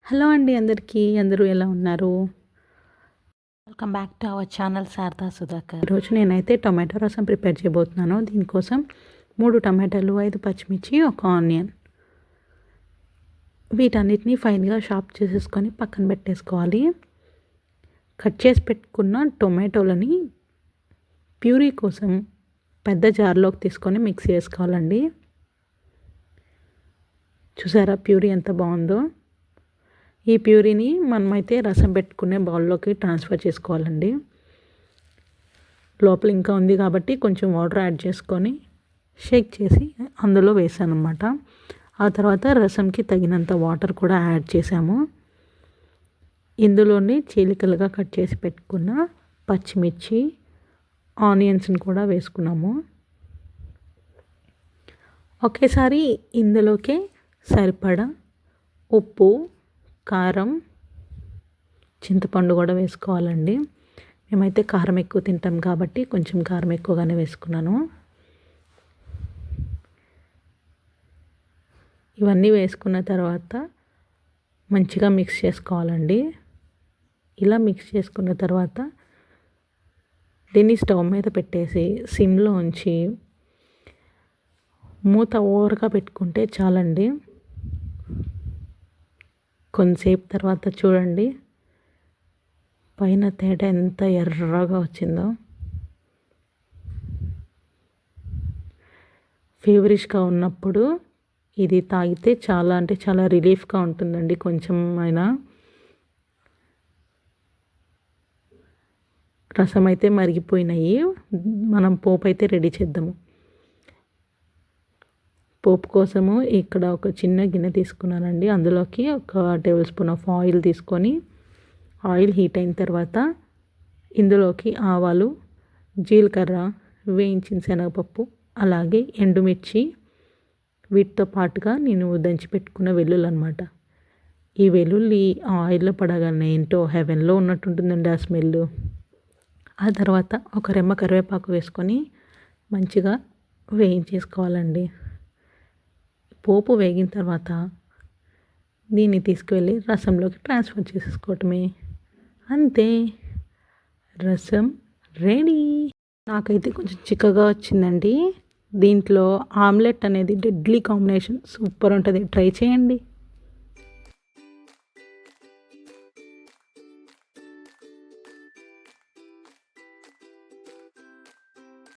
Hello అండి అందరికీ. అందరూ ఎలా ఉన్నారు? Welcome back to our channel Sharada Sudhakar. ఈరోజు నేనైతే టొమాటో రసం ప్రిపేర్ చేయబోతున్నాను. దీనికోసం 3 టమాటాలు, 5 పచ్చిమిర్చి, 1 ఆనియన్, వీటన్నిటిని ఫైన్గా చాప్ చేసేసుకొని పక్కన పెట్టేసుకోవాలి. కట్ చేసి పెట్టుకున్న టొమాటోలని ప్యూరీ కోసం పెద్ద జార్లోకి తీసుకొని మిక్స్ చేసుకోవాలండి. చూసారా ప్యూరీ ఎంత బాగుందో? ఈ ప్యూరీని మనమైతే రసం పెట్టుకునే బౌల్లోకి ట్రాన్స్ఫర్ చేసుకోవాలండి. లోపల ఇంకా ఉంది కాబట్టి కొంచెం వాటర్ యాడ్ చేసుకొని షేక్ చేసి అందులో వేసాను అన్నమాట. ఆ తర్వాత రసంకి తగినంత వాటర్ కూడా యాడ్ చేసాము. ఇందులోనే చీలికలుగా కట్ చేసి పెట్టుకున్న పచ్చిమిర్చి, ఆనియన్స్ని కూడా వేసుకున్నాము. ఒకేసారి ఇందులోకే సరిపడా ఉప్పు, కారం, చింతపండు కూడా వేసుకోవాలండి. మేమైతే కారం ఎక్కువ తింటాం కాబట్టి కొంచెం కారం ఎక్కువగానే వేసుకున్నాను. ఇవన్నీ వేసుకున్న తర్వాత మంచిగా మిక్స్ చేసుకోవాలండి. ఇలా మిక్స్ చేసుకున్న తర్వాత దీన్ని స్టవ్ మీద పెట్టేసి సిమ్లో ఉంచి మూత ఓవర్గా పెట్టుకుంటే చాలండి. కొంతసేపు తర్వాత చూడండి పైన తేడా ఎంత ఎర్రగా వచ్చిందో. ఫీవరిష్గా ఉన్నప్పుడు ఇది తాగితే చాలా అంటే చాలా రిలీఫ్గా ఉంటుందండి. కొంచెం అయినా రసం అయితే మరిగిపోయినాయి. మనం పోపు అయితే రెడీ చేద్దాము. పోపు కోసము ఇక్కడ ఒక చిన్న గిన్నె తీసుకున్నానండి. అందులోకి 1 టేబుల్ స్పూన్ ఆఫ్ ఆయిల్ తీసుకొని ఆయిల్ హీట్ అయిన తర్వాత ఇందులోకి ఆవాలు, జీలకర్ర, వేయించిన శనగపప్పు, అలాగే ఎండుమిర్చి, వీటితో పాటుగా నేను దంచి పెట్టుకున్న వెల్లుల్లి అనమాట. ఈ వెల్లుల్లి ఆయిల్లో పడగానే ఏంటో హెవెన్లో ఉన్నట్టుంటుందండి ఆ స్మెల్. ఆ తర్వాత ఒక రెమ్మ కరివేపాకు వేసుకొని మంచిగా వేయించేసుకోవాలండి. పోపు వేగిన తర్వాత దీన్ని తీసుకువెళ్ళి రసంలోకి ట్రాన్స్ఫర్ చేసేసుకోవటమే. అంతే, రసం రెడీ. నాకైతే కొంచెం చిక్కగా వచ్చిందండి. దీంట్లో ఆమ్లెట్ అనేది డెడ్లీ కాంబినేషన్, సూపర్ ఉంటుంది. ట్రై చేయండి.